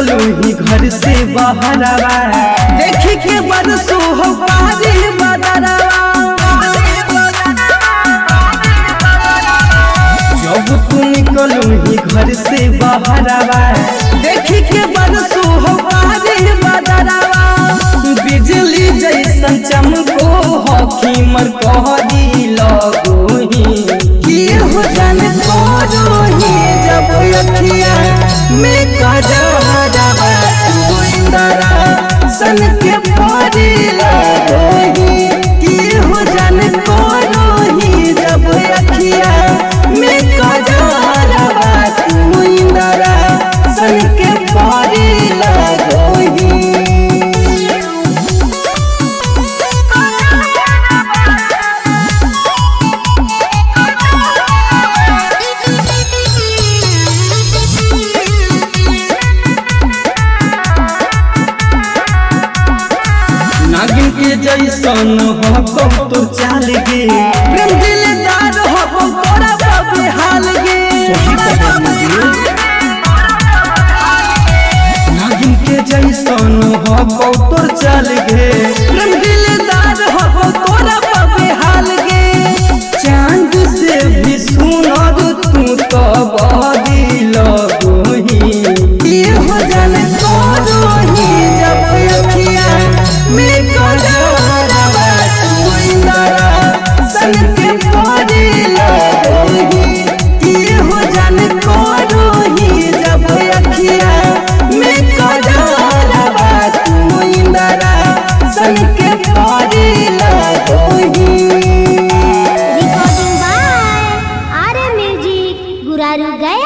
निकलू ही घर से बाहरवा देखी के बरसो हो पारी बदरवा। जब तू निकलू ही घर से बाहरवा देखी के बरसो हो पारी बदरवा। बिजली जैसन चमको हकी मर कहरी लगोही कि हो जान कोरोही जब अखिया में कजरवा तू इंदरा सन के परी लगोही कि हो जान कोरोही जब अखिया में कजरवा तू इंदरा सन के परी लगोही। नागिन के जैसन हो तो चाल गे प्रेम दिलदार हो तोरा बाबे हाल गे। नागिन के जैसन हो तो चाल गे प्रेम दिलदार हो तोरा बाबे हाल गे। चांद से भी सुनर तू तो बदी लगोही ये हो जान कोरोही जब अखिया में कजरवा तू इंदरा सन के परी लगोही ये हो जान कोरोही जब अखिया में कजरवा तू इंदरा सन के परी लगोही। Recording by R music Guraru गए।